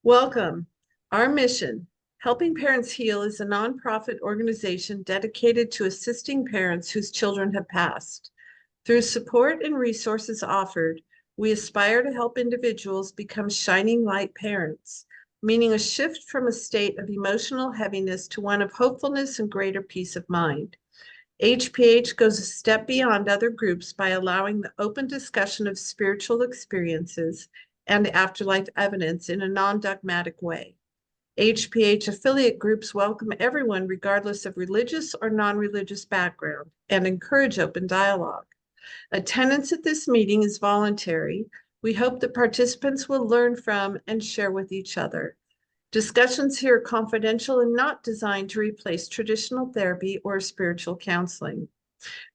Welcome. Our mission, Helping Parents Heal, is a nonprofit organization dedicated to assisting parents whose children have passed. Through support and resources offered, we aspire to help individuals become shining light parents, meaning a shift from a state of emotional heaviness to one of hopefulness and greater peace of mind. HPH goes a step beyond other groups by allowing the open discussion of spiritual experiences and afterlife evidence in a non-dogmatic way. HPH affiliate groups welcome everyone regardless of religious or non-religious background and encourage open dialogue. Attendance at this meeting is voluntary. We hope that participants will learn from and share with each other. Discussions here are confidential and not designed to replace traditional therapy or spiritual counseling.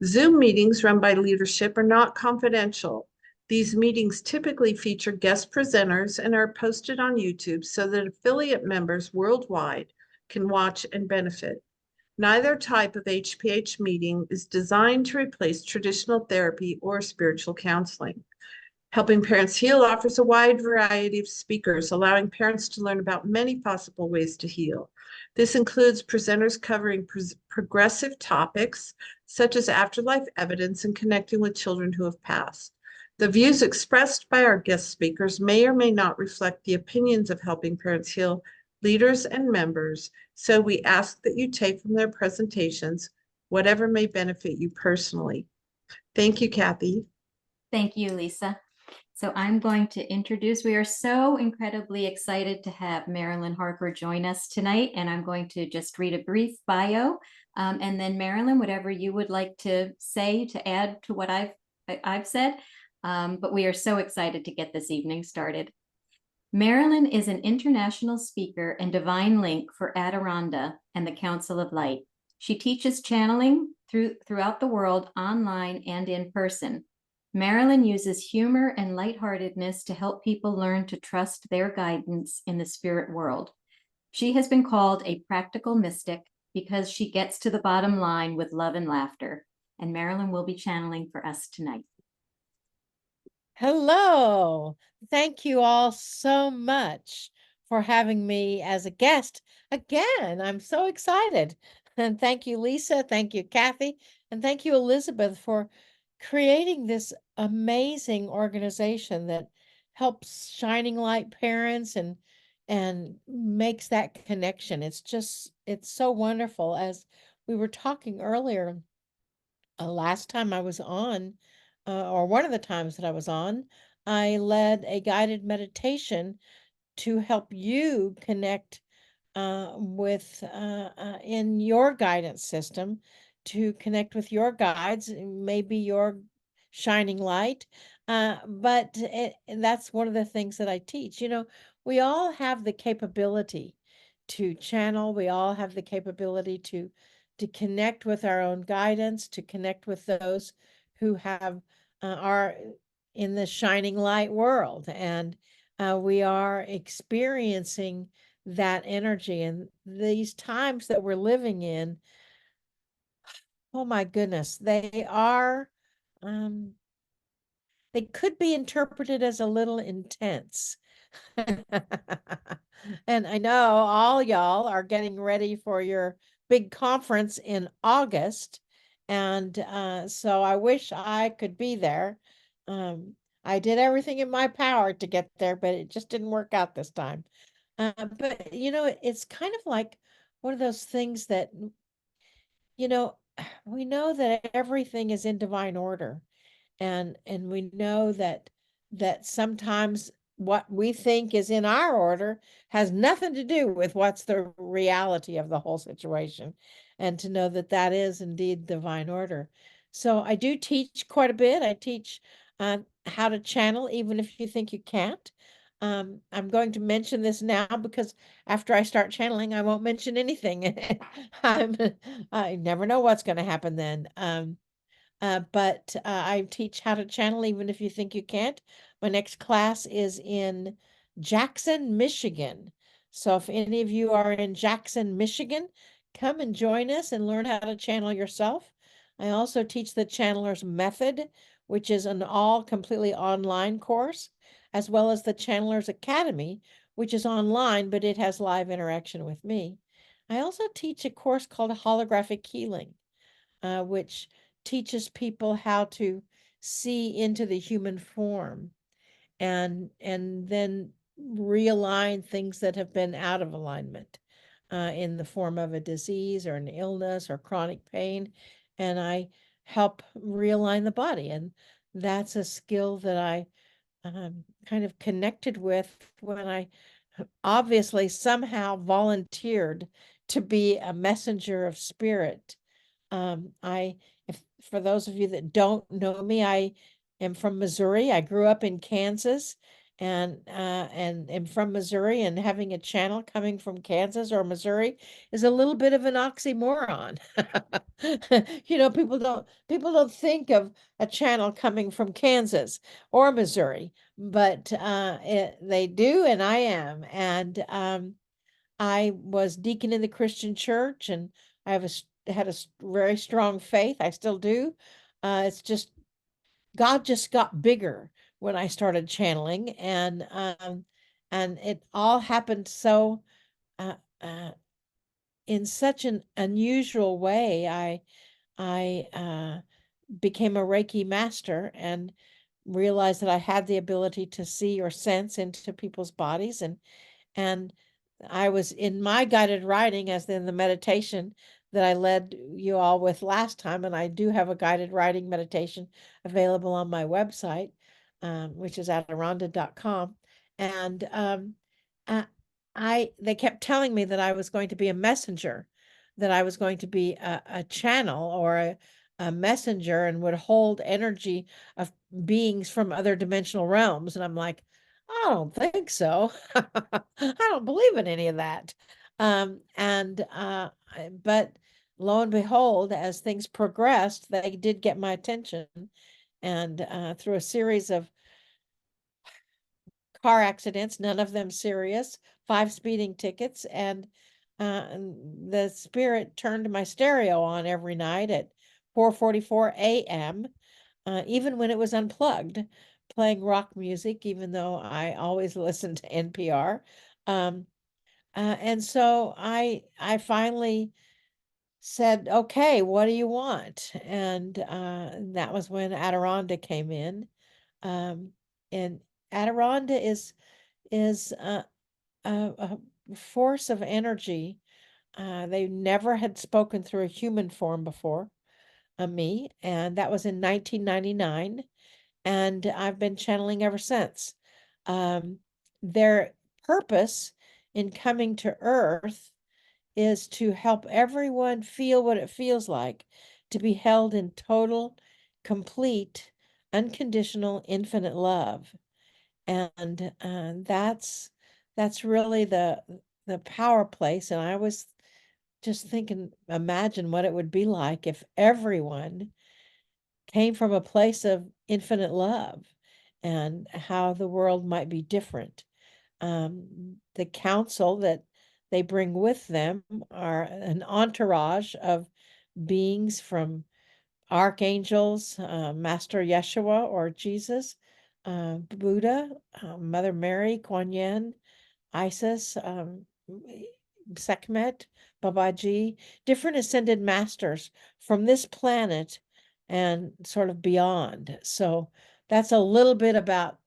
Zoom meetings run by leadership are not confidential. These meetings typically feature guest presenters and are posted on YouTube so that affiliate members worldwide can watch and benefit. Neither type of HPH meeting is designed to replace traditional therapy or spiritual counseling. Helping Parents Heal offers a wide variety of speakers, allowing parents to learn about many possible ways to heal. This includes presenters covering progressive topics such as afterlife evidence and connecting with children who have passed. The views expressed by our guest speakers may or may not reflect the opinions of Helping Parents Heal leaders and members, so we ask that you take from their presentations whatever may benefit you personally. Thank you, Kathy. Thank you, Lisa. So I'm going to introduce, we are so incredibly excited to have Marilyn Harper join us tonight, and I'm going to just read a brief bio, and then Marilyn, whatever you would like to say to add to what I've said, but we are so excited to get this evening started. Marilyn is an international speaker and divine link for Adironnda and the Council of Light. She teaches channeling throughout the world, online and in person. Marilyn uses humor and lightheartedness to help people learn to trust their guidance in the spirit world. She has been called a practical mystic because she gets to the bottom line with love and laughter. And Marilyn will be channeling for us tonight. Hello. Thank you all so much for having me as a guest again. I'm so excited. And thank you, Lisa. Thank you, Kathy. And thank you, Elizabeth, for creating this amazing organization that helps shining light parents and makes that connection. It's so wonderful. As we were talking earlier, last time I was on, or one of the times that I was on, I led a guided meditation to help you connect with in your guidance system, to connect with your guides, maybe your shining light. But that's one of the things that I teach. You know, we all have the capability to channel. We all have the capability to connect with our own guidance, to connect with those who have are in the shining light world, and we are experiencing that energy. And these times that we're living in, oh my goodness, they could be interpreted as a little intense. And I know all y'all are getting ready for your big conference in August. And so I wish I could be there. I did everything in my power to get there, but it just didn't work out this time. But, you know, it's kind of like one of those things that, you know, we know that everything is in divine order. And we know that sometimes what we think is in our order has nothing to do with what's the reality of the whole situation, and to know that that is indeed divine order. So I do teach quite a bit. I teach how to channel even if you think you can't. I'm going to mention this now because after I start channeling, I won't mention anything. I never know what's going to happen then. But I teach how to channel even if you think you can't. My next class is in Jackson, Michigan. So if any of you are in Jackson, Michigan, come and join us and learn how to channel yourself. I also teach the Channeler's Method, which is an all completely online course, as well as the Channeler's Academy, which is online, but it has live interaction with me. I also teach a course called Holographic Healing, which teaches people how to see into the human form and then realign things that have been out of alignment in the form of a disease or an illness or chronic pain. And I help realign the body. And that's a skill that I kind of connected with when I obviously somehow volunteered to be a messenger of spirit. If for those of you that don't know me, I am from Missouri. I grew up in Kansas and am from Missouri, and having a channel coming from Kansas or Missouri is a little bit of an oxymoron. People don't think of a channel coming from Kansas or Missouri, but they do, and I am. And I was deacon in the Christian church, and I had a very strong faith. I still do. It's just God just got bigger when I started channeling, and it all happened so uh, uh, in such an unusual way. I became a Reiki master and realized that I had the ability to see or sense into people's bodies, and I was in my guided writing, as in the meditation that I led you all with last time. And I do have a guided writing meditation available on my website, which is Adironnda.com. And uh, they kept telling me that I was going to be a messenger, that I was going to be a channel or a messenger and would hold energy of beings from other dimensional realms. And I'm like, I don't think so. I don't believe in any of that. But lo and behold, as things progressed, they did get my attention. And through a series of car accidents, none of them serious, 5 speeding tickets, and the spirit turned my stereo on every night at 4:44 a.m., even when it was unplugged, playing rock music, even though I always listened to NPR. Um, and so I finally said, "Okay, what do you want?" And that was when Adironnda came in. Um, and Adironnda is a force of energy. They never had spoken through a human form before, me, and that was in 1999. And I've been channeling ever since. Um, their purpose in coming to Earth is to help everyone feel what it feels like to be held in total, complete, unconditional, infinite love. And that's really the power place. And I was just thinking, imagine what it would be like if everyone came from a place of infinite love and how the world might be different. The council that they bring with them are an entourage of beings from archangels, Master Yeshua or Jesus, Buddha, Mother Mary, Kuan Yin, Isis, Sekhmet, Babaji, different ascended masters from this planet and sort of beyond. So that's a little bit about,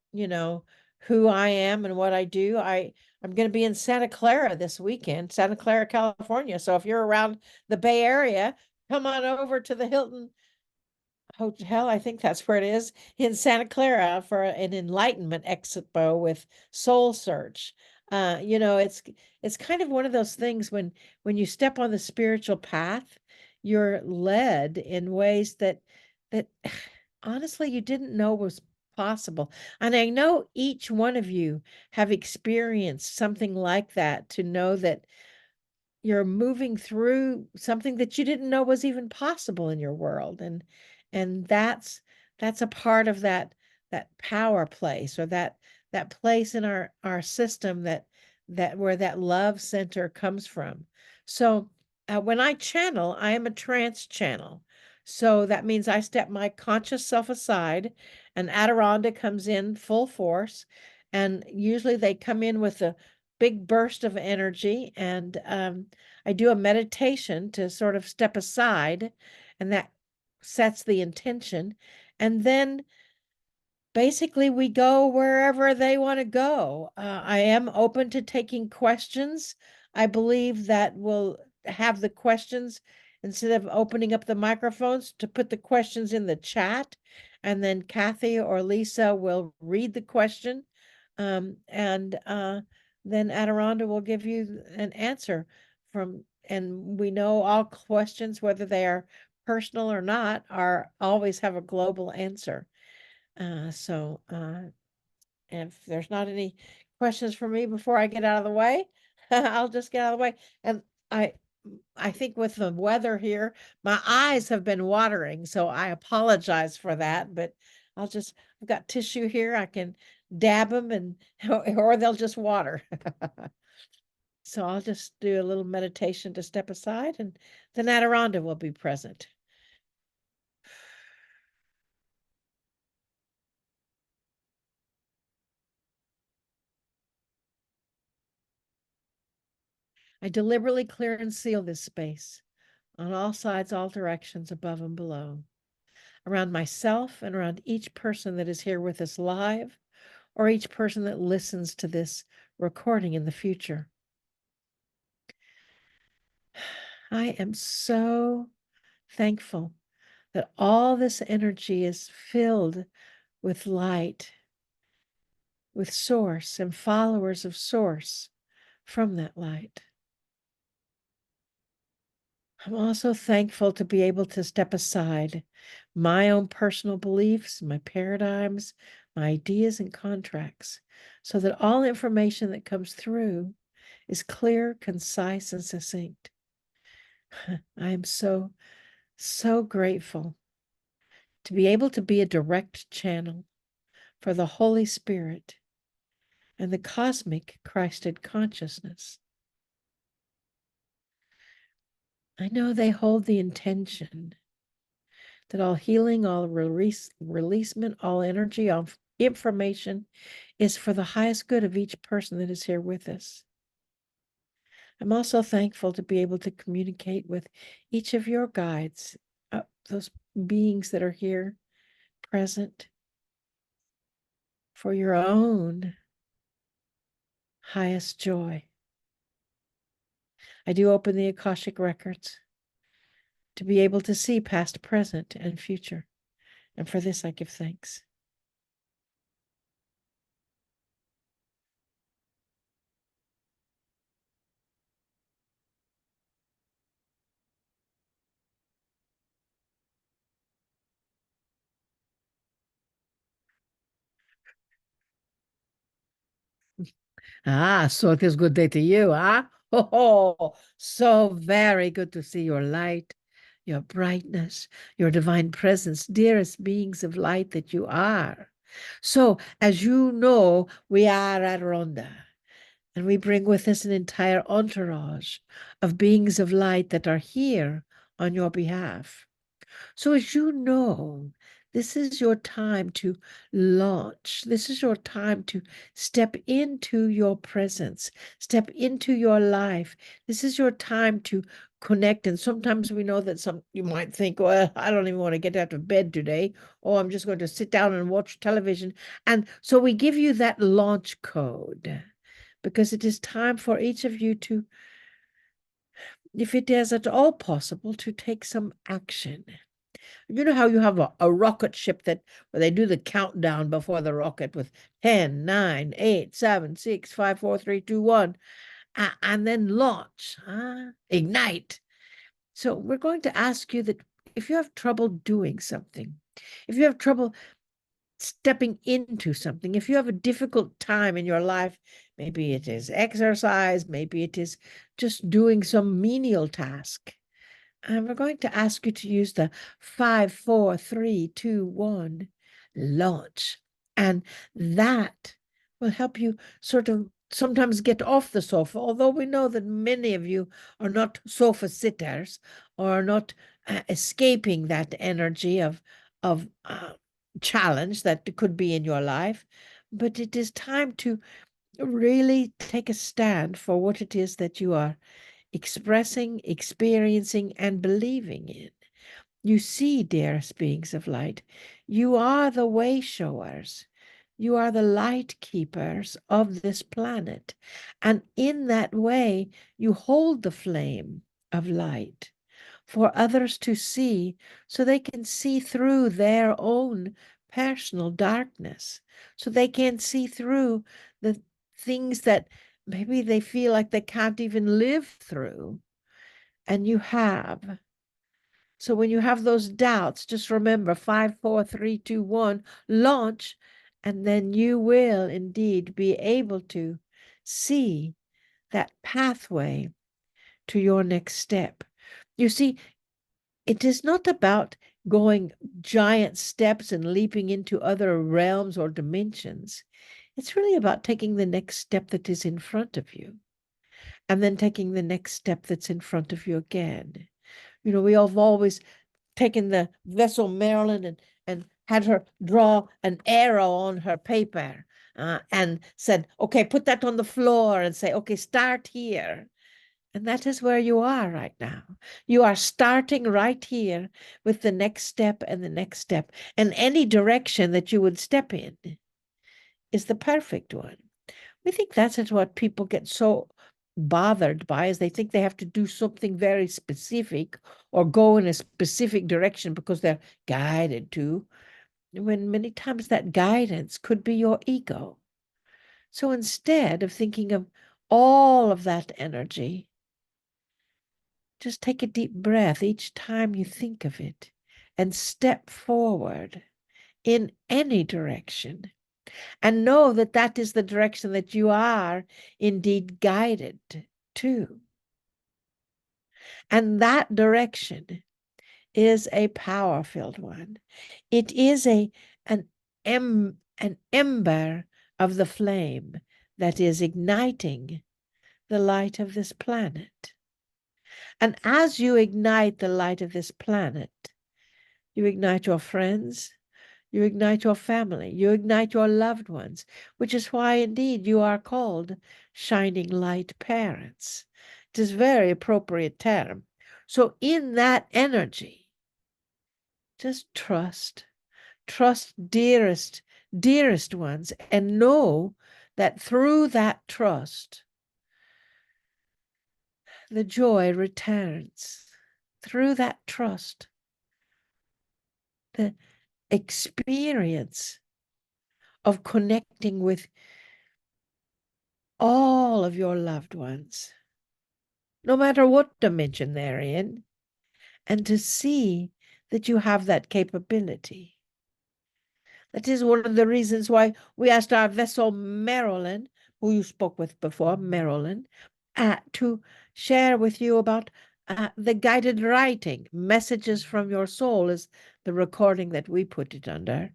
who I am and what I do. I'm going to be in Santa Clara this weekend, Santa Clara, California. So if you're around the Bay Area, come on over to the Hilton Hotel, I think that's where it is, in Santa Clara for an enlightenment expo with Soul Search. It's kind of one of those things when you step on the spiritual path, you're led in ways that honestly you didn't know was possible. And I know each one of you have experienced something like that, to know that you're moving through something that you didn't know was even possible in your world, and that's a part of that power place, or that place in our system that where that love center comes from. So when I channel, I am a trance channel. So that means I step my conscious self aside, and Adironnda comes in full force, and usually they come in with big burst of energy, and I do a meditation to sort of step aside, and that sets the intention. And then basically we go wherever they want to go. I am open to taking questions. I believe that we'll have the questions, instead of opening up the microphones, to put the questions in the chat, and then Kathy or Lisa will read the question, and then Adironnda will give you an answer and we know all questions, whether they are personal or not, are always have a global answer. So if there's not any questions for me before I get out of the way, I'll just get out of the way. And I think with the weather here, my eyes have been watering, so I apologize for that, but I've got tissue here. I can dab them and, or they'll just water. So I'll just do a little meditation to step aside, and then Adironnda will be present. I deliberately clear and seal this space on all sides, all directions, above and below, around myself and around each person that is here with us live, or each person that listens to this recording in the future. I am so thankful that all this energy is filled with light, with source and followers of source from that light. I'm also thankful to be able to step aside my own personal beliefs, my paradigms, my ideas and contracts, so that all information that comes through is clear, concise, and succinct. I am so, so grateful to be able to be a direct channel for the Holy Spirit and the cosmic Christed consciousness. I know they hold the intention that all healing, all releasement, all energy, all information is for the highest good of each person that is here with us. I'm also thankful to be able to communicate with each of your guides, those beings that are here present for your own highest joy. I do open the Akashic records to be able to see past, present, and future. And for this, I give thanks. Ah, so it is good day to you, huh? Oh, so very good to see your light, your brightness, your divine presence, dearest beings of light that you are. So, as you know, we are Adironnda, and we bring with us an entire entourage of beings of light that are here on your behalf. So as you know, this is your time to launch. This is your time to step into your presence, step into your life. This is your time to connect. And sometimes we know that you might think, well, I don't even want to get out of bed today, or I'm just going to sit down and watch television. And so we give you that launch code, because it is time for each of you to, if it is at all possible, to take some action. You know how you have a rocket ship where they do the countdown before the rocket with 10, 9, 8, 7, 6, 5, 4, 3, 2, 1, and then launch, ignite. So we're going to ask you that if you have trouble doing something, if you have trouble stepping into something, if you have a difficult time in your life, maybe it is exercise, maybe it is just doing some menial task, and we're going to ask you to use the 5, 4, 3, 2, 1 launch. And that will help you sort of sometimes get off the sofa, although we know that many of you are not sofa sitters or are not escaping that energy of challenge that could be in your life. But it is time to really take a stand for what it is that you are expressing, experiencing, and believing in. You see, dearest beings of light, you are the way showers. You are the light keepers of this planet. And in that way, you hold the flame of light for others to see so they can see through their own personal darkness, so they can see through the things that maybe they feel like they can't even live through. And you have. So when you have those doubts, just remember 5, 4, 3, 2, 1, launch, and then you will indeed be able to see that pathway to your next step. You see, it is not about going giant steps and leaping into other realms or dimensions. It's really about taking the next step that is in front of you, and then taking the next step that's in front of you again. You know, we have always taken the vessel Marilyn and had her draw an arrow on her paper and said, okay, put that on the floor and say, okay, start here. And that is where you are right now. You are starting right here with the next step and the next step. And any direction that you would step in is the perfect one. We think that's what people get so bothered by, is they think they have to do something very specific or go in a specific direction because they're guided to, when many times that guidance could be your ego. So instead of thinking of all of that energy, just take a deep breath each time you think of it and step forward in any direction. And know that that is the direction that you are indeed guided to. And that direction is a power-filled one. It is an ember of the flame that is igniting the light of this planet. And as you ignite the light of this planet, you ignite your friends, you ignite your family, you ignite your loved ones, which is why indeed you are called shining light parents. It is a very appropriate term. So in that energy, just trust dearest ones, and know that through that trust, the joy returns. Through that trust, the experience of connecting with all of your loved ones, no matter what dimension they're in, and to see that you have that capability. That is one of the reasons why we asked our vessel Marilyn, who you spoke with before, Marilyn, to share with you about the guided writing. Messages from Your Soul is the recording that we put it under.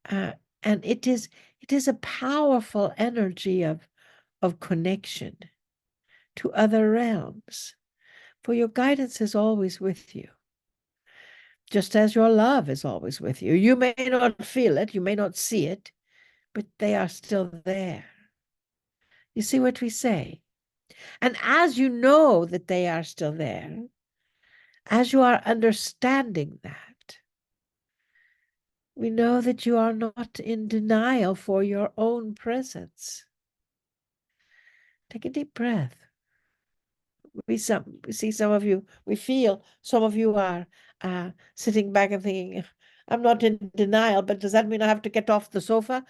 And it is a powerful energy of connection to other realms. For your guidance is always with you, just as your love is always with you. You may not feel it, you may not see it, but they are still there. You see what we say? And as you know that they are still there, as you are understanding that, we know that you are not in denial for your own presence. Take a deep breath. We see some of you, we feel some of you are sitting back and thinking, I'm not in denial, but does that mean I have to get off the sofa?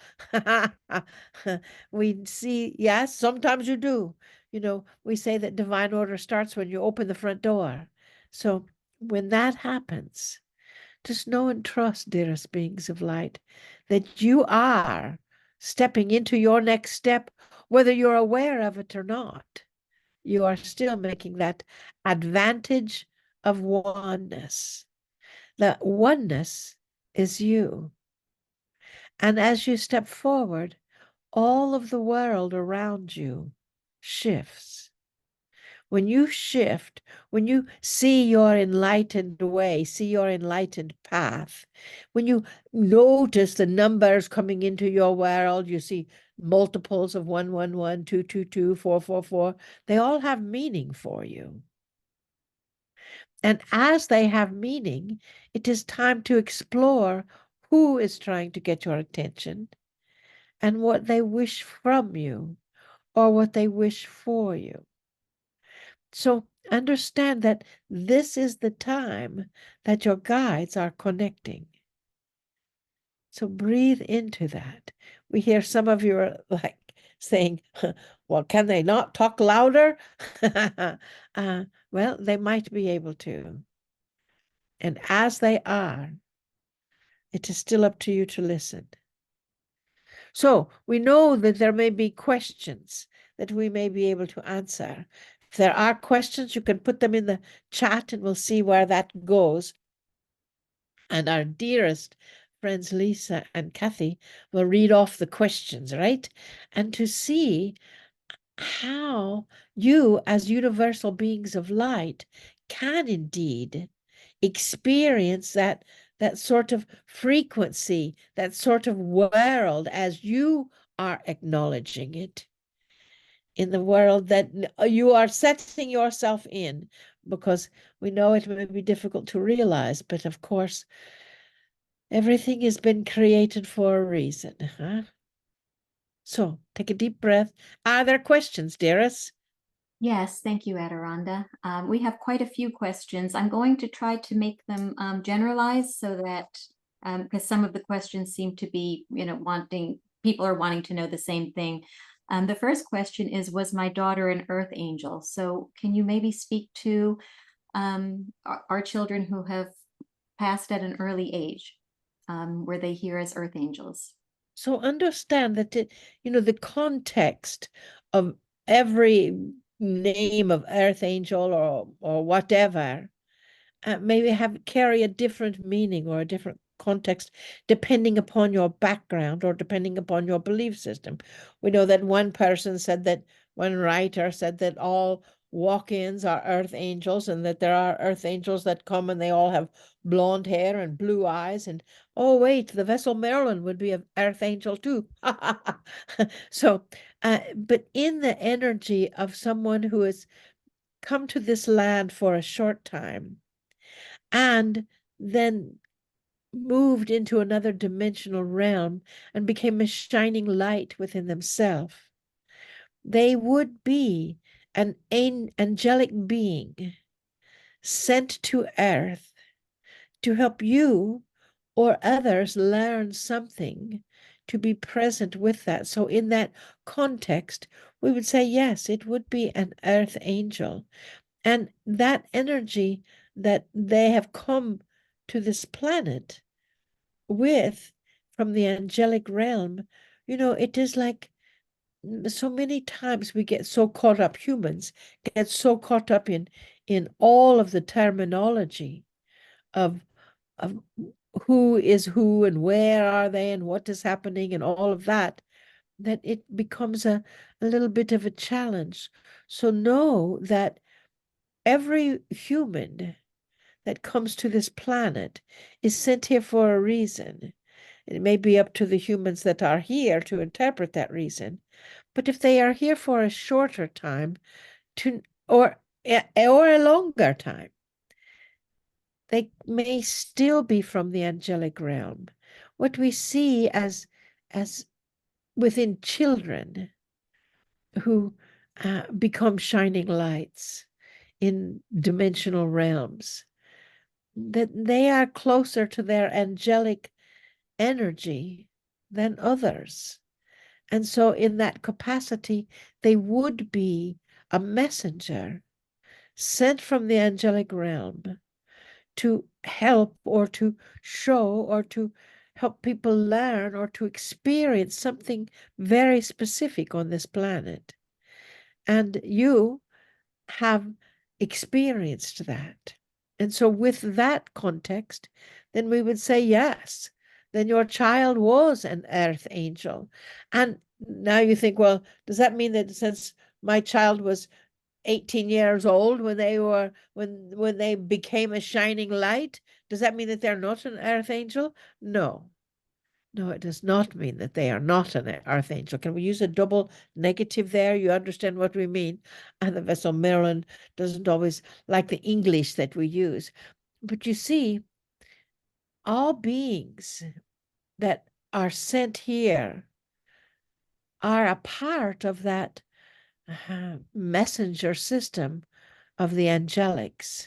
We see, yes, sometimes you do. You know, we say that divine order starts when you open the front door. So when that happens, just know and trust, dearest beings of light, that you are stepping into your next step, whether you're aware of it or not. You are still making that advantage of oneness. The oneness is you. And as you step forward, all of the world around you shifts. when you shift, when you see your enlightened way, see your enlightened path, when you notice the numbers coming into your world, you see multiples of 111, 222, 444, they all have meaning for you. And as they have meaning, it is time to explore who is trying to get your attention and what they wish from you or what they wish for you. So understand that this is the time that your guides are connecting. So breathe into that. We hear some of you are like saying, well, can they not talk louder? Well, they might be able to. And as they are, it is still up to you to listen. So we know that there may be questions that we may be able to answer. If there are questions, you can put them in the chat and we'll see where that goes. And our dearest friends, Lisa and Kathy, will read off the questions, right? And to see how you, as universal beings of light, can indeed experience that sort of frequency, that sort of world as you are acknowledging it in the world that you are setting yourself in, because we know it may be difficult to realize, but of course, everything has been created for a reason, huh? So take a deep breath. Are there questions, dearest? Yes, thank you, Adironnda. We have quite a few questions. I'm going to try to make them generalized so that, because some of the questions seem to be, people are wanting to know the same thing. The first question is, was my daughter an earth angel? So can you maybe speak to our children who have passed at an early age? Were they here as earth angels? So understand that, the context of every name of earth angel or whatever maybe carry a different meaning or a different context depending upon your background or depending upon your belief system. We know that one writer said that all walk-ins are earth angels and that there are earth angels that come and they all have blonde hair and blue eyes, and oh wait, the vessel Marilyn would be an earth angel too. So but in the energy of someone who has come to this land for a short time and then moved into another dimensional realm and became a shining light within themselves, they would be an angelic being sent to earth to help you or others learn something, to be present with that. So in that context, we would say, yes, it would be an earth angel. And that energy that they have come to this planet with from the angelic realm, it is like so many times we get so caught up, humans get so caught up in all of the terminology of who is who and where are they and what is happening and all of that, that it becomes a little bit of a challenge. So know that every human that comes to this planet is sent here for a reason. It may be up to the humans that are here to interpret that reason. But if they are here for a shorter time or a longer time, they may still be from the angelic realm. What we see as within children who become shining lights in dimensional realms, that they are closer to their angelic energy than others. And so in that capacity, they would be a messenger sent from the angelic realm to help or to show or to help people learn or to experience something very specific on this planet. And you have experienced that. And so with that context, then we would say, yes, then your child was an earth angel. And now you think, well, does that mean that since my child was 18 years old when they became a shining light? Does that mean that they're not an earth angel? No. No, it does not mean that they are not an earth angel. Can we use a double negative there? You understand what we mean? And the vessel Marilyn doesn't always like the English that we use. But you see, all beings that are sent here are a part of that messenger system of the angelics.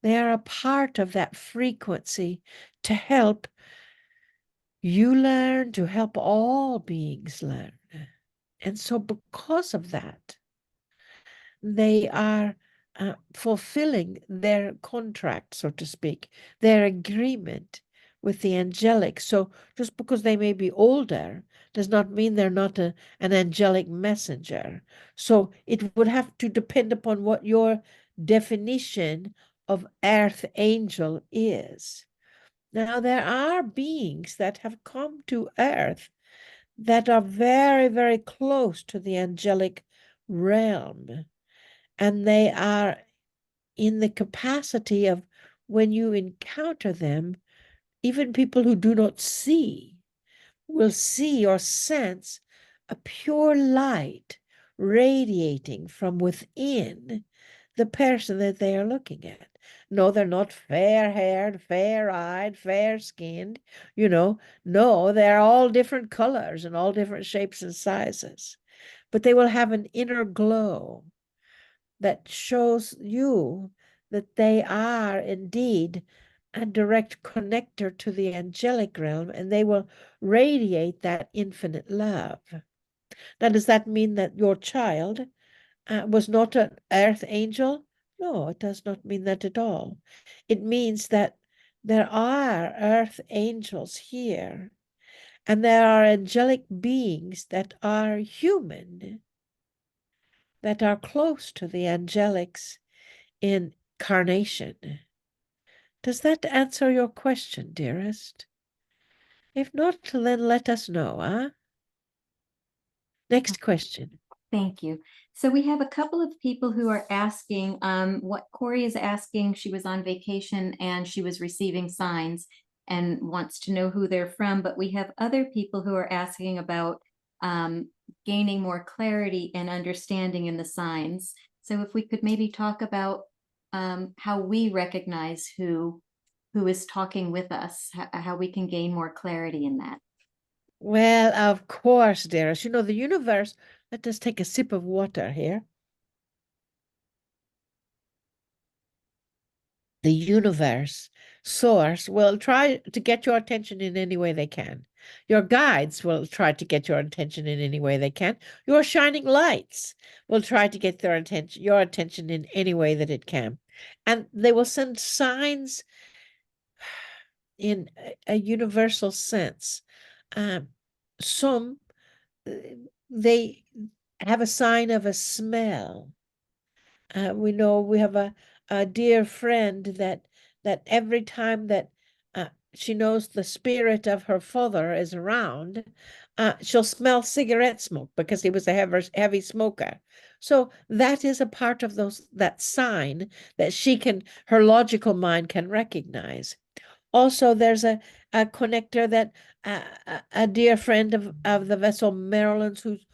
They are a part of that frequency to help you learn, to help all beings learn. And so because of that, they are fulfilling their contract, so to speak, their agreement with the angelic. So just because they may be older does not mean they're not an angelic messenger. So it would have to depend upon what your definition of earth angel is. Now, there are beings that have come to earth that are very, very close to the angelic realm. And they are in the capacity of, when you encounter them, even people who do not see will see or sense a pure light radiating from within the person that they are looking at. No, they're not fair-haired, fair-eyed, fair-skinned, No, they're all different colors and all different shapes and sizes. But they will have an inner glow that shows you that they are indeed a direct connector to the angelic realm, and they will radiate that infinite love. Now, does that mean that your child was not an earth angel? No, it does not mean that at all. It means that there are earth angels here, and there are angelic beings that are human, that are close to the angelics in carnation. Does that answer your question, dearest? If not, then let us know, huh? Next question. Thank you. So we have a couple of people who are asking what Corey is asking. She was on vacation and she was receiving signs and wants to know who they're from. But we have other people who are asking about gaining more clarity and understanding in the signs. So if we could maybe talk about how we recognize who is talking with us, how we can gain more clarity in that. Well, of course, dearest. The universe, let us take a sip of water here. The universe, source, will try to get your attention in any way they can. Your guides will try to get your attention in any way they can. Your shining lights will try to get your attention in any way that it can. And they will send signs in a universal sense. Some, they have a sign of a smell. We know we have a dear friend that every time that she knows the spirit of her father is around, she'll smell cigarette smoke because he was a heavy smoker. So that is a part of that sign that her logical mind can recognize. Also, there's a connector that a dear friend of the vessel Marilyn's, whose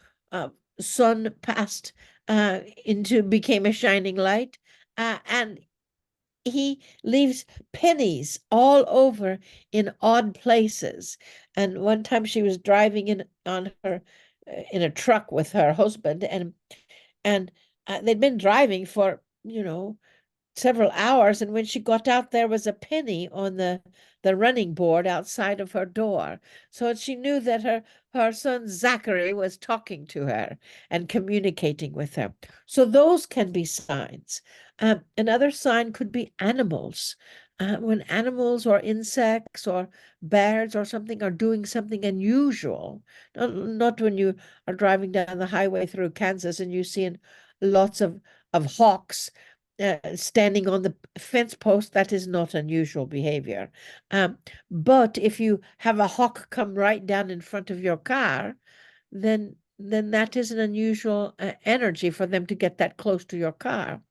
son passed became a shining light, and he leaves pennies all over in odd places. And one time she was driving in a truck with her husband, and they'd been driving for several hours, and when she got out, there was a penny on the running board outside of her door. So she knew that her son Zachary was talking to her and communicating with her. So those can be signs. Another sign could be animals. When animals or insects or birds or something are doing something unusual, not when you are driving down the highway through Kansas and you see lots of hawks standing on the fence post, that is not unusual behavior. But if you have a hawk come right down in front of your car, then then that is an unusual energy for them to get that close to your car.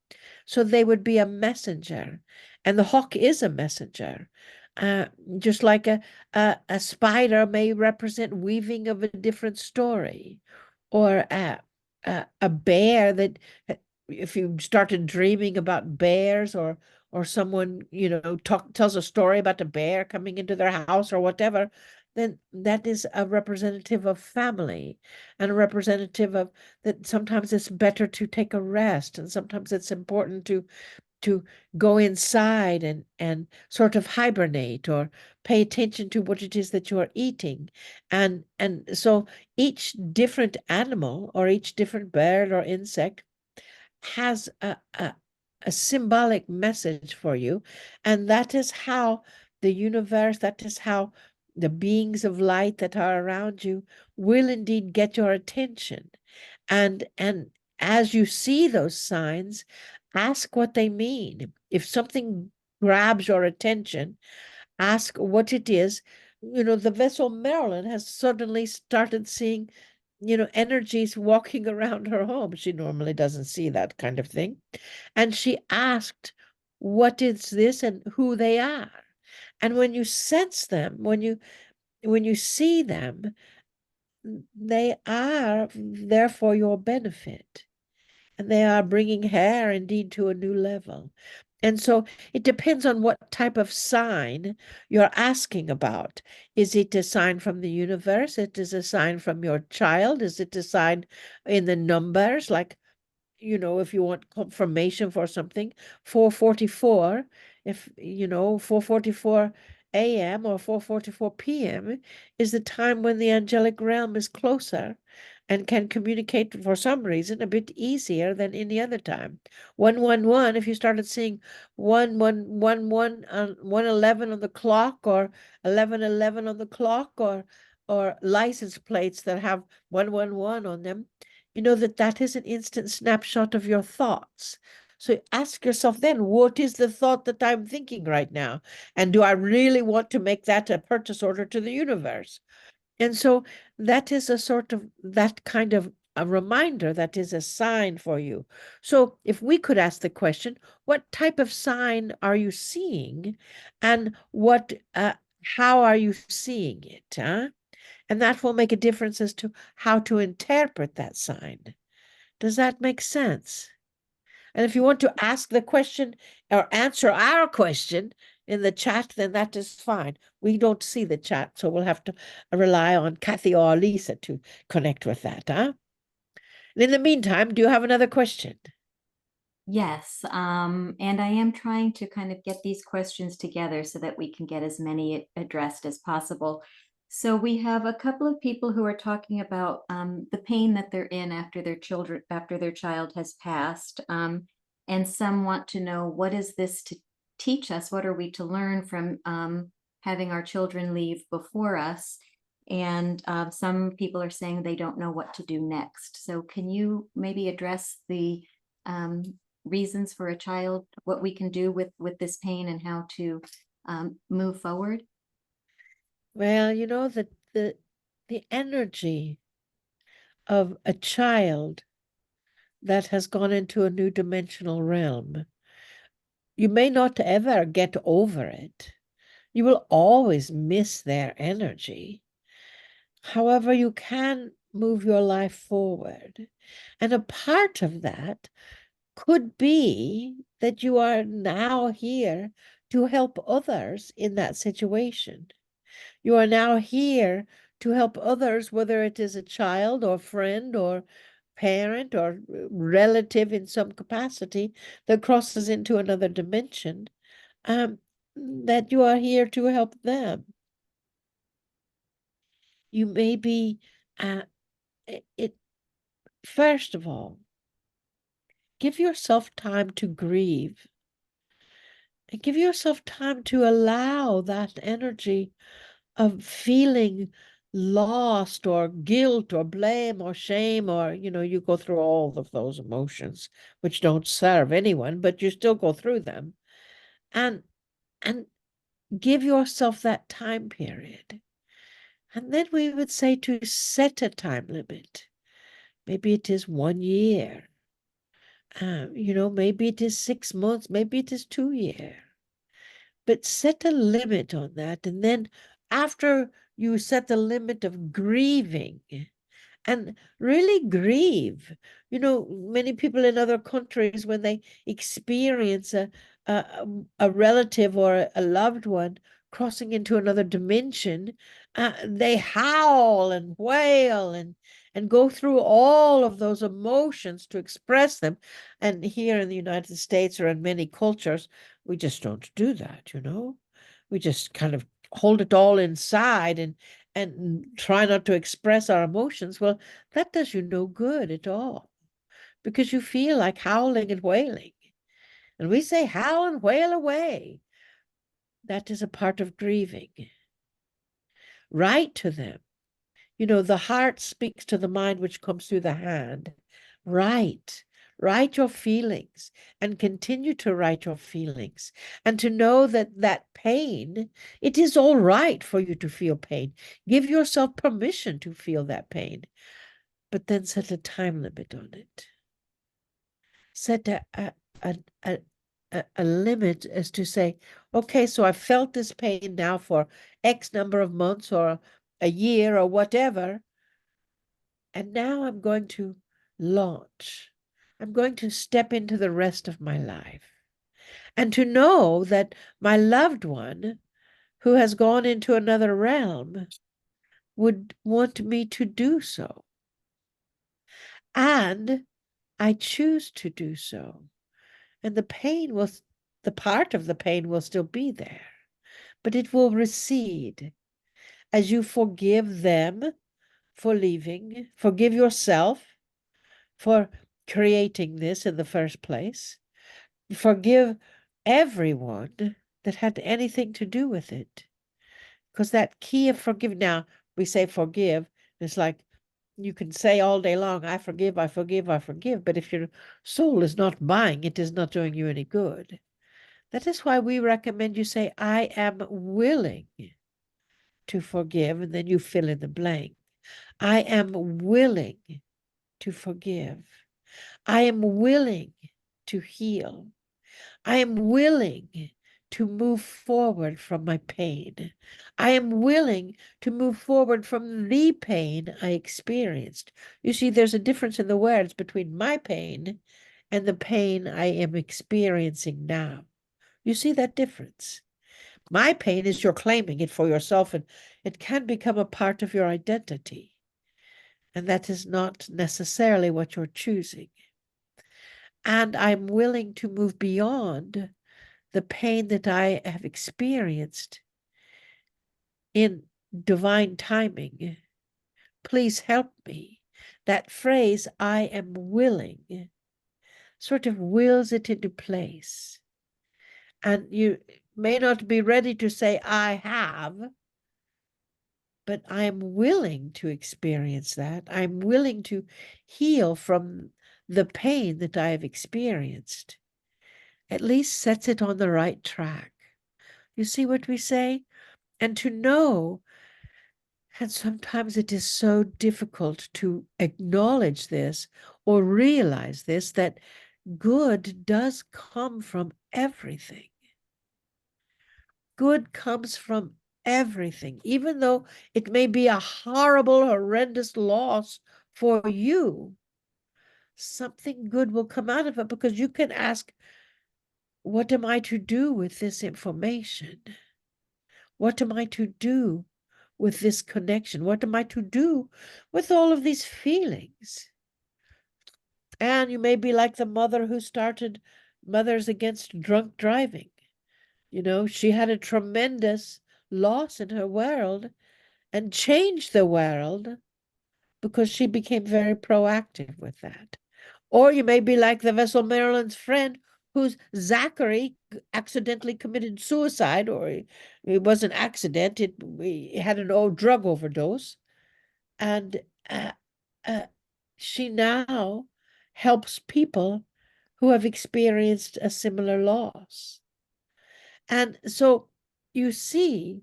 So they would be a messenger, and the hawk is a messenger. Uh, just like a spider may represent weaving of a different story, or a bear that if you started dreaming about bears, or someone tells a story about a bear coming into their house or whatever, then that is a representative of family, and a representative of that sometimes it's better to take a rest, and sometimes it's important to go inside and sort of hibernate, or pay attention to what it is that you are eating. And so each different animal, or each different bird or insect, has a symbolic message for you. And that is how the universe, that is how the beings of light that are around you will indeed get your attention. And as you see those signs, ask what they mean. If something grabs your attention, ask what it is. The vessel Marilyn has suddenly started seeing, energies walking around her home. She normally doesn't see that kind of thing. And she asked, what is this and who they are? And when you sense them, when you see them, they are there for your benefit. And they are bringing her indeed to a new level. And so it depends on what type of sign you're asking about. Is it a sign from the universe? It is a sign from your child? Is it a sign in the numbers? Like, if you want confirmation for something, 4:44, if 4:44 a.m. or 4:44 p.m. is the time when the angelic realm is closer and can communicate for some reason a bit easier than any other time. 111, if you started seeing 1111 on 111 on the clock, or 1111 on the clock, or license plates that have 111 on them, you know that is an instant snapshot of your thoughts. So ask yourself then, what is the thought that I'm thinking right now? And do I really want to make that a purchase order to the universe? And so that is a sort of that kind of a reminder, that is a sign for you. So if we could ask the question, what type of sign are you seeing, and how are you seeing it? And that will make a difference as to how to interpret that sign. Does that make sense? And if you want to ask the question or answer our question in the chat, then that is fine. We don't see the chat, so we'll have to rely on Kathy or Lisa to connect with that. And in the meantime, do you have another question? Yes, and I am trying to kind of get these questions together so that we can get as many addressed as possible. So we have a couple of people who are talking about the pain that they're in after their child has passed, and some want to know, what is this to teach us? What are we to learn from having our children leave before us? And some people are saying they don't know what to do next. So can you maybe address the reasons for a child, what we can do with this pain, and how to move forward? Well, the energy of a child that has gone into a new dimensional realm, you may not ever get over it. You will always miss their energy. However, you can move your life forward. And a part of that could be that you are now here to help others in that situation. You are now here to help others, whether it is a child or friend or parent or relative in some capacity that crosses into another dimension, that you are here to help them. You may be, first of all, give yourself time to grieve, and give yourself time to allow that energy of feeling lost or guilt or blame or shame, or you go through all of those emotions which don't serve anyone, but you still go through them, and give yourself that time period. And then we would say to set a time limit. maybe it is 1 year, maybe it is 6 months, maybe it is 2 years. But set a limit on that. And then after you set the limit of grieving, and really grieve. Many people in other countries, when they experience a relative or a loved one crossing into another dimension, they howl and wail and go through all of those emotions to express them. And here in the United States or in many cultures, we just don't do that, We just kind of hold it all inside and try not to express our emotions. Well, that does you no good at all, because you feel like howling and wailing. And we say, howl and wail away. That is a part of grieving. Write to them. The heart speaks to the mind, which comes through the hand. Write your feelings, and continue to write your feelings, and to know that pain, it is all right for you to feel pain. Give yourself permission to feel that pain, but then set a time limit on it. Set a limit as to say, okay, so I felt this pain now for X number of months or a year or whatever, and now I'm going to launch. I'm going to step into the rest of my life. And to know that my loved one who has gone into another realm would want me to do so. And I choose to do so. And the part of the pain will still be there, but it will recede as you forgive them for leaving, forgive yourself for creating this in the first place, forgive everyone that had anything to do with it. Because that key of forgive, now we say forgive, it's like you can say all day long, I forgive, I forgive, I forgive, but if your soul is not buying, it is not doing you any good. That is why we recommend you say, I am willing to forgive, and then you fill in the blank. I am willing to forgive. I am willing to heal. I am willing to move forward from my pain. I am willing to move forward from the pain I experienced. You see, there's a difference in the words between my pain and the pain I am experiencing now. You see that difference? My pain is you're claiming it for yourself, and it can become a part of your identity. And that is not necessarily what you're choosing. And I'm willing to move beyond the pain that I have experienced in divine timing. Please help me. That phrase, I am willing, sort of wills it into place. And you may not be ready to say, I have, but I am willing to experience that. I'm willing to heal from the pain that I have experienced. At least sets it on the right track. You see what we say? And to know, and sometimes it is so difficult to acknowledge this or realize this, that good does come from everything. Good comes from everything, even though it may be a horrible, horrendous loss for you. Something good will come out of it, because you can ask, what am I to do with this information? What am I to do with this connection? What am I to do with all of these feelings? And you may be like the mother who started Mothers Against Drunk Driving. She had a tremendous loss in her world and changed the world because she became very proactive with that. Or you may be like the vessel Marilyn's friend, whose Zachary accidentally committed suicide, or it was an accident. He had an old drug overdose. And uh, uh, she now helps people who have experienced a similar loss. And so you see,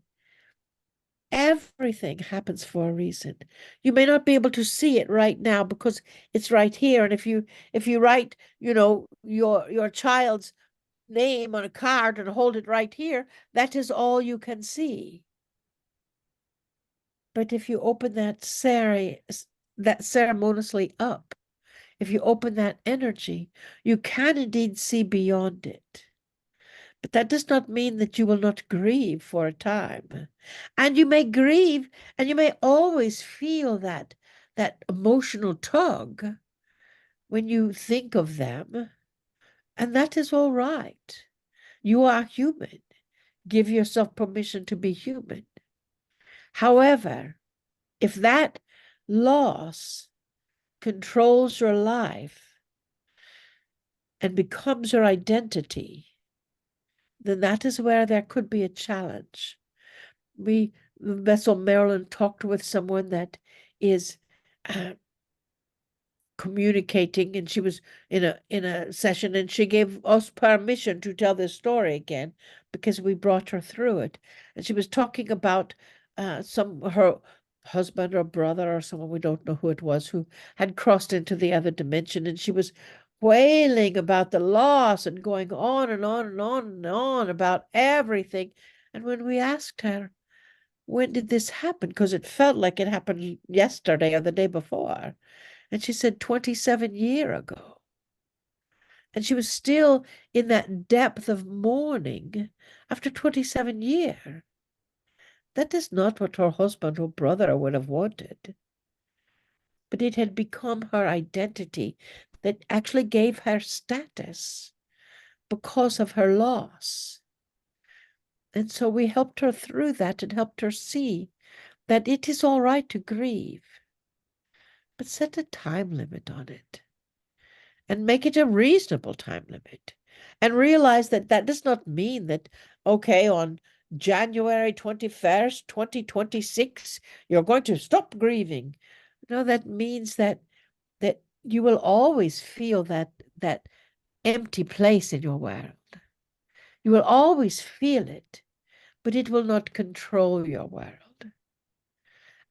Everything happens for a reason. You may not be able to see it right now because it's right here. And if you write, your child's name on a card and hold it right here, that is all you can see. But if you open that ceremoniously up, if you open that energy, you can indeed see beyond it. But that does not mean that you will not grieve for a time. And you may grieve, and you may always feel that emotional tug when you think of them. And that is all right. You are human. Give yourself permission to be human. However, if that loss controls your life and becomes your identity, then that is where there could be a challenge. Vessel Marilyn talked with someone that is communicating, and she was in a session, and she gave us permission to tell this story again because we brought her through it. And she was talking about her husband or brother or someone, we don't know who it was, who had crossed into the other dimension, and she was wailing about the loss and going on and on and on and on about everything. And when we asked her, when did this happen? Because it felt like it happened yesterday or the day before. And she said 27 years ago. And she was still in that depth of mourning after 27 years. That is not what her husband or brother would have wanted. But it had become her identity that actually gave her status because of her loss. And so we helped her through that and helped her see that it is all right to grieve, but set a time limit on it and make it a reasonable time limit, and realize that that does not mean that, okay, on January 21st, 2026, you're going to stop grieving. No, that means that you will always feel that empty place in your world. You will always feel it, but it will not control your world.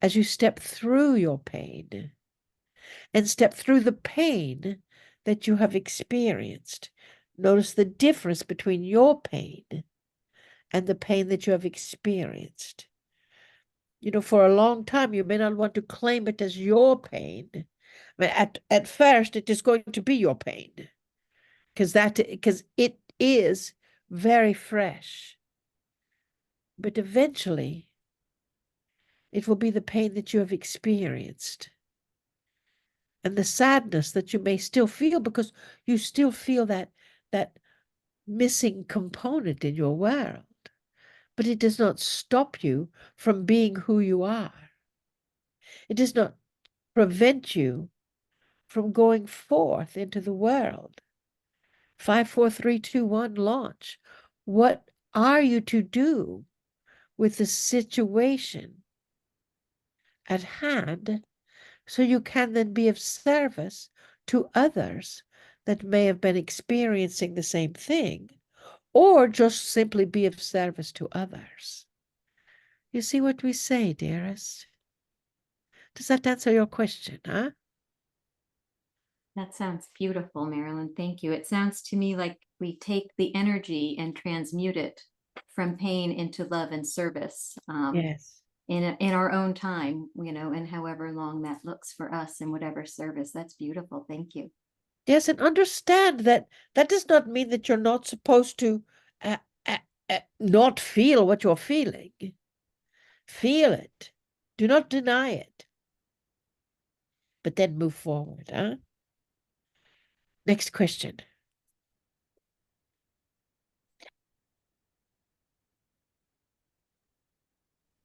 As you step through your pain and step through the pain that you have experienced, notice the difference between your pain and the pain that you have experienced. For a long time, you may not want to claim it as your pain. At first, it is going to be your pain because it is very fresh. But eventually, it will be the pain that you have experienced and the sadness that you may still feel because you still feel that missing component in your world. But it does not stop you from being who you are. It does not prevent you from going forth into the world. 5, 4, 3, 2, 1, launch. What are you to do with the situation at hand so you can then be of service to others that may have been experiencing the same thing, or just simply be of service to others? You see what we say, dearest? Does that answer your question, huh? That sounds beautiful, Marilyn. Thank you. It sounds to me like we take the energy and transmute it from pain into love and service. Yes. In our own time, and however long that looks for us in whatever service. That's beautiful. Thank you. Yes, and understand that does not mean that you're not supposed to not feel what you're feeling. Feel it. Do not deny it. But then move forward, huh? Next question.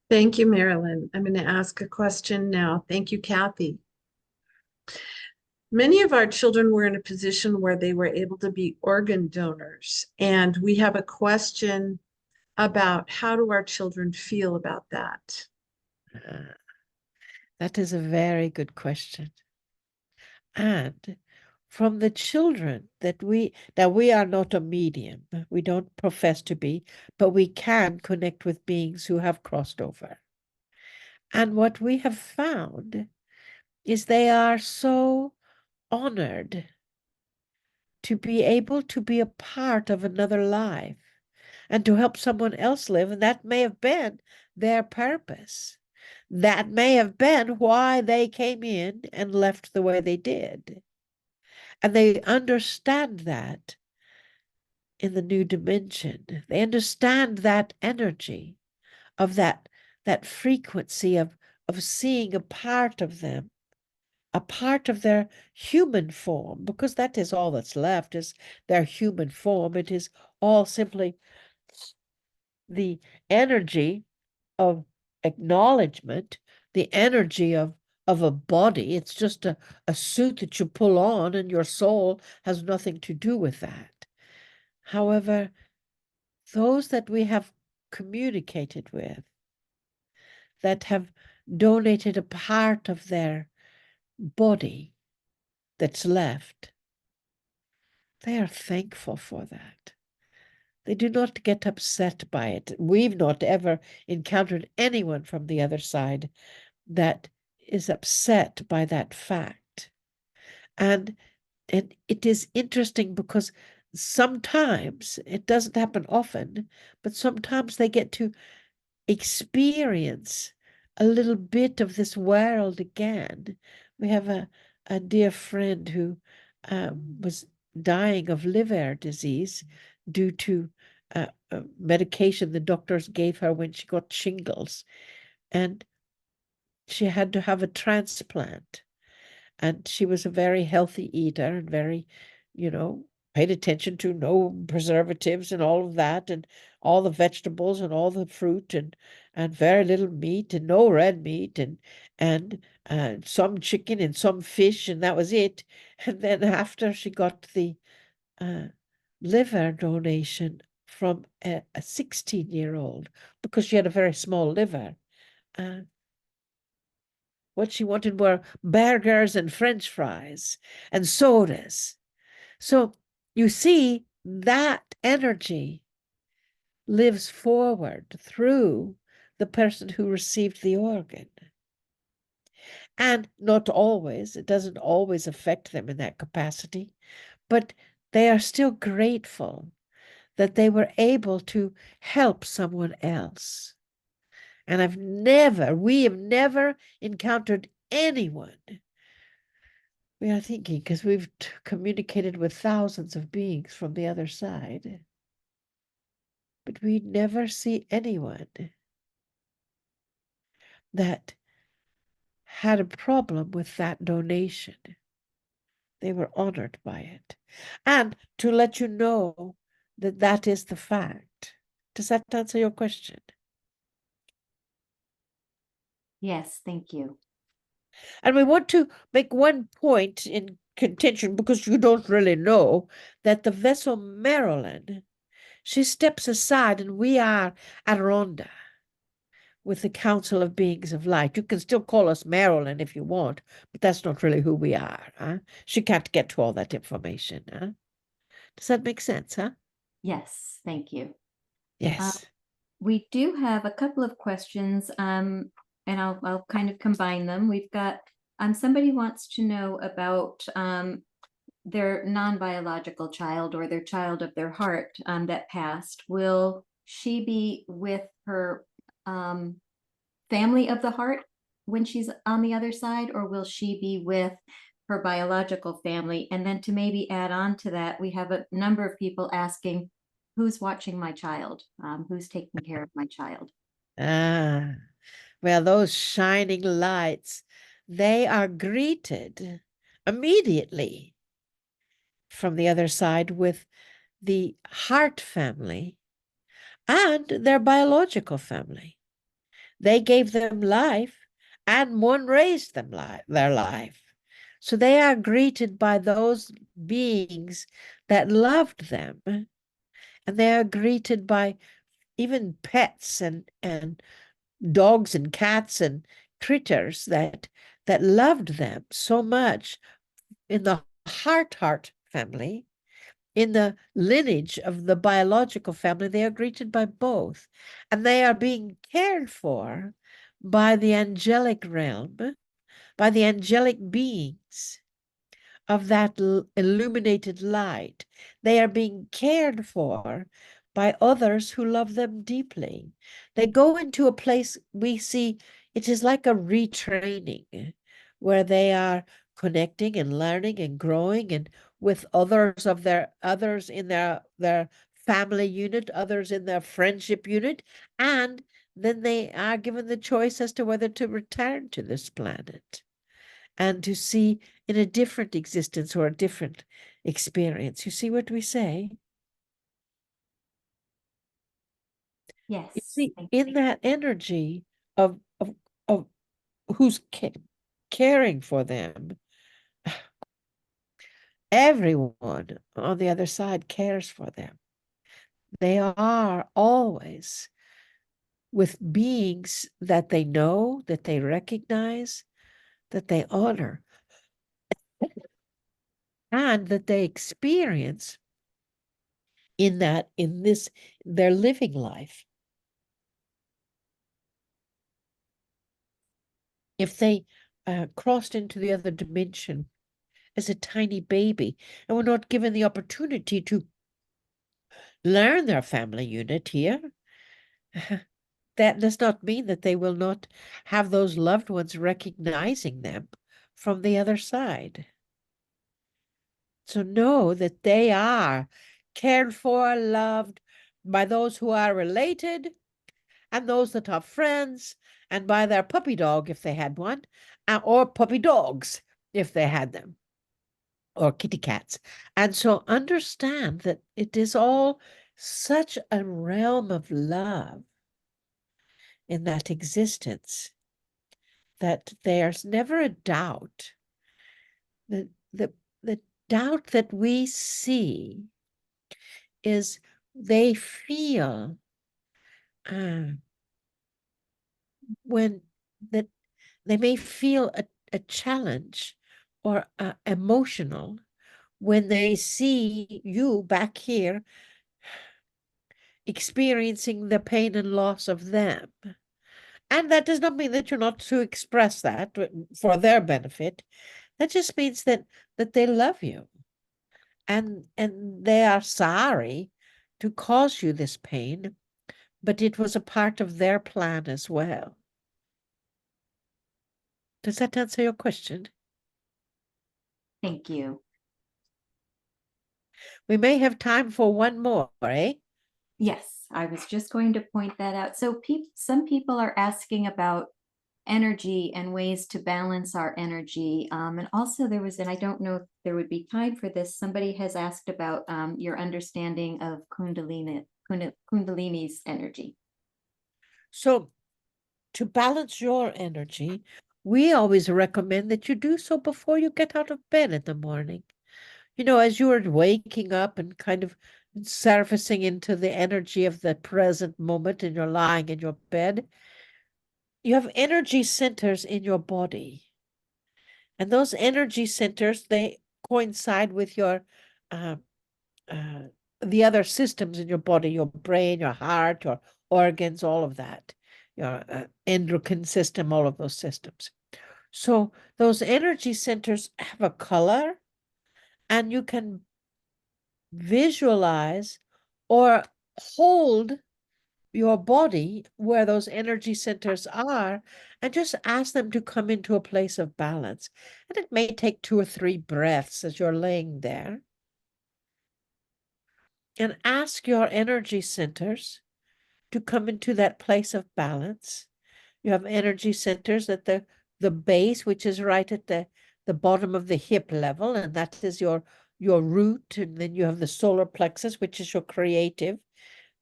Thank you, Marilyn. I'm going to ask a question now. Thank you, Kathy. Many of our children were in a position where they were able to be organ donors, and we have a question about how do our children feel about that? That is a very good question. And from the children that we are not a medium, we don't profess to be, but we can connect with beings who have crossed over. And what we have found is they are so honored to be able to be a part of another life and to help someone else live. And that may have been their purpose. That may have been why they came in and left the way they did. And they understand that in the new dimension. They understand that energy of that frequency of seeing a part of them, a part of their human form, because that is all that's left, is their human form. It is all simply the energy of acknowledgement, the energy of a body. It's just a suit that you pull on, and your soul has nothing to do with that. However, those that we have communicated with, that have donated a part of their body that's left, they are thankful for that. They do not get upset by it. We've not ever encountered anyone from the other side that is upset by that fact. And it is interesting because sometimes, it doesn't happen often, but sometimes they get to experience a little bit of this world again. We have a dear friend who was dying of liver disease due to medication the doctors gave her when she got shingles. And she had to have a transplant. And she was a very healthy eater and very, paid attention to no preservatives and all of that, and all the vegetables and all the fruit, and very little meat and no red meat, and some chicken and some fish, and that was it. And then after she got the liver donation from a 16-year-old, because she had a very small liver, what she wanted were burgers and French fries and sodas. So you see, that energy lives forward through the person who received the organ. And not always, it doesn't always affect them in that capacity, but they are still grateful that they were able to help someone else. And we have never encountered anyone. We are thinking, because we've communicated with thousands of beings from the other side, but we never see anyone that had a problem with that donation. They were honored by it. And to let you know that that is the fact. Does that answer your question? Yes, thank you. And we want to make one point in contention, because you don't really know, that the vessel Marilyn, she steps aside, and we are Adironnda with the Council of Beings of Light. You can still call us Marilyn if you want, but that's not really who we are. Huh? She can't get to all that information. Huh? Does that make sense, huh? Yes, thank you. Yes. We do have a couple of questions, and I'll kind of combine them. We've got somebody wants to know about their non-biological child, or their child of their heart that passed. Will she be with her family of the heart when she's on the other side, or will she be with her biological family? And then to maybe add on to that, we have a number of people asking, who's watching my child? Who's taking care of my child? Ah, well, those shining lights, they are greeted immediately from the other side with the heart family and their biological family. They gave them life, and one raised them their life. So they are greeted by those beings that loved them, and they are greeted by even pets and dogs and cats and critters that loved them so much. In the heart family, in the lineage of the biological family, they are greeted by both, and they are being cared for by the angelic realm, by the angelic beings of that illuminated light. They are being cared for by others who love them deeply. They go into a place we see, it is like a retraining where they are connecting and learning and growing and with others in their family unit, others in their friendship unit, and then they are given the choice as to whether to return to this planet and to see in a different existence or a different experience. You see what we say? Yes. You see, thank in you. that energy of who's caring for them, everyone on the other side cares for them. They are always with beings that they know, that they recognize, that they honor, and that they experience in their living life. If they crossed into the other dimension as a tiny baby and were not given the opportunity to learn their family unit here, that does not mean that they will not have those loved ones recognizing them from the other side. So know that they are cared for, loved by those who are related and those that are friends, and by their puppy dog if they had one, or puppy dogs if they had them, or kitty cats. And so understand that it is all such a realm of love in that existence that there's never a doubt. The doubt that we see is they feel when that they may feel a challenge or emotional when they see you back here experiencing the pain and loss of them. And that does not mean that you're not to express that for their benefit. That just means that they love you and they are sorry to cause you this pain, but it was a part of their plan as well. Does that answer your question? Thank you. We may have time for one more, eh? Yes, I was just going to point that out. So some people are asking about energy and ways to balance our energy. And also there was, and I don't know if there would be time for this, somebody has asked about your understanding of Kundalini's energy. So to balance your energy, we always recommend that you do so before you get out of bed in the morning. You know, as you are waking up and kind of surfacing into the energy of the present moment and you're lying in your bed, you have energy centers in your body. And those energy centers, they coincide with your uh, uh, the other systems in your body, your brain, your heart, your organs, all of that, your endocrine system, all of those systems. So those energy centers have a color, and you can visualize or hold your body where those energy centers are and just ask them to come into a place of balance. And it may take 2 or 3 breaths as you're laying there. And ask your energy centers to come into that place of balance. You have energy centers at the base, which is right at the bottom of the hip level, and that is your root. And then you have the solar plexus, which is your creative,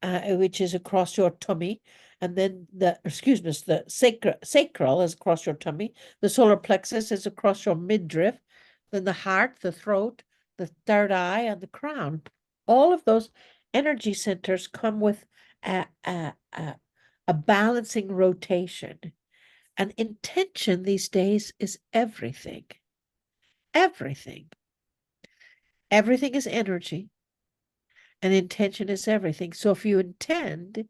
which is across your tummy. And then the sacral is across your tummy. The solar plexus is across your midriff. Then the heart, the throat, the third eye, and the crown. All of those energy centers come with a balancing rotation. And intention these days is everything. Everything. Everything is energy, and intention is everything. So if you intend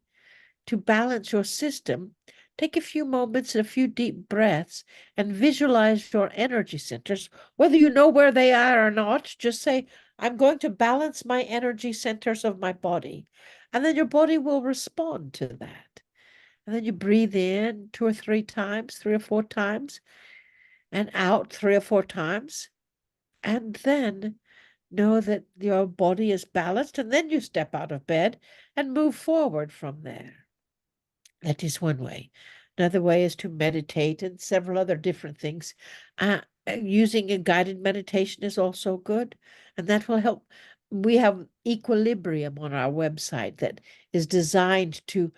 to balance your system, take a few moments and a few deep breaths and visualize your energy centers. Whether you know where they are or not, just say, I'm going to balance my energy centers of my body. And then your body will respond to that. And then you breathe in 2 or 3 times, 3 or 4 times, and out 3 or 4 times. And then know that your body is balanced, and then you step out of bed and move forward from there. That is one way. Another way is to meditate and several other different things. Using a guided meditation is also good, and that will help. We have equilibrium on our website that is designed to,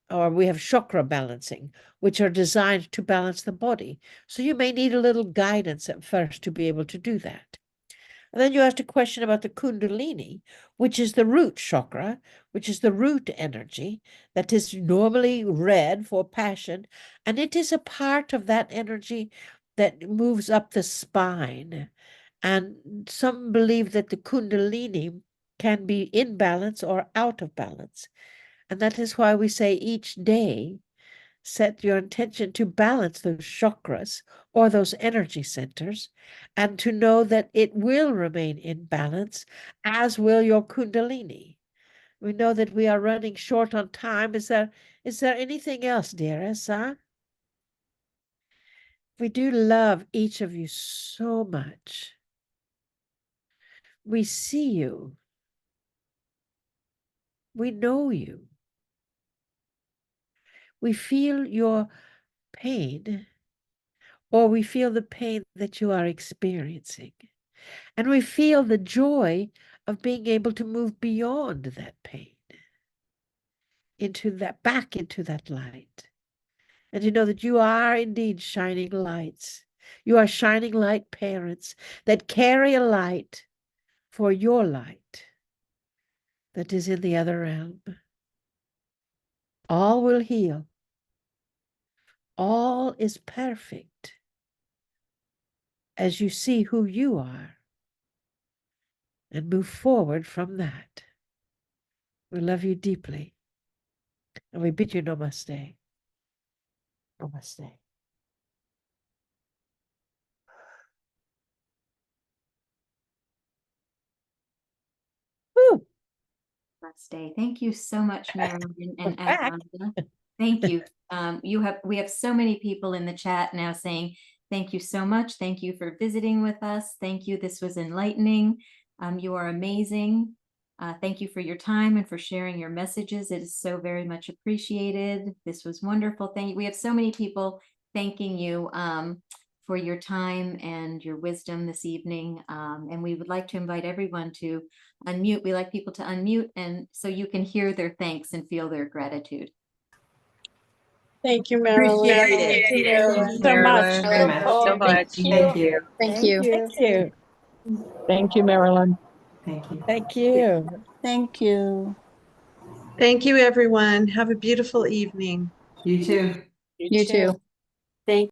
or we have chakra balancing, which are designed to balance the body. So you may need a little guidance at first to be able to do that. And then you asked a question about the Kundalini, which is the root chakra, which is the root energy that is normally red for passion. And it is a part of that energy that moves up the spine. And some believe that the Kundalini can be in balance or out of balance. And that is why we say each day, set your intention to balance those chakras or those energy centers, and to know that it will remain in balance, as will your Kundalini. We know that we are running short on time. Is there anything else, dearest? Huh? We do love each of you so much. We see you. We know you. We feel your pain, or we feel the pain that you are experiencing. And we feel the joy of being able to move beyond that pain, back into that light. And you know that you are indeed shining lights. You are shining light parents that carry a light for your light that is in the other realm. All will heal. All is perfect as you see who you are and move forward from that. We love you deeply, and we bid you namaste. Namaste. Woo. Namaste. Thank you so much, Marilyn and Back. Adironnda. Thank you. We have so many people in the chat now saying, thank you so much. Thank you for visiting with us. Thank you. This was enlightening. You are amazing. Thank you for your time and for sharing your messages. It is so very much appreciated. This was wonderful. Thank you. We have so many people thanking you for your time and your wisdom this evening. And we would like to invite everyone to unmute. We like people to unmute, and so you can hear their thanks and feel their gratitude. Thank you, Marilyn. Appreciate Thank you, it. Marilyn. So much. So much. Thank you. Thank you. Thank you, Marilyn. Thank you. Thank you. Thank you. Thank you, everyone. Have a beautiful evening. You too. You too. Thank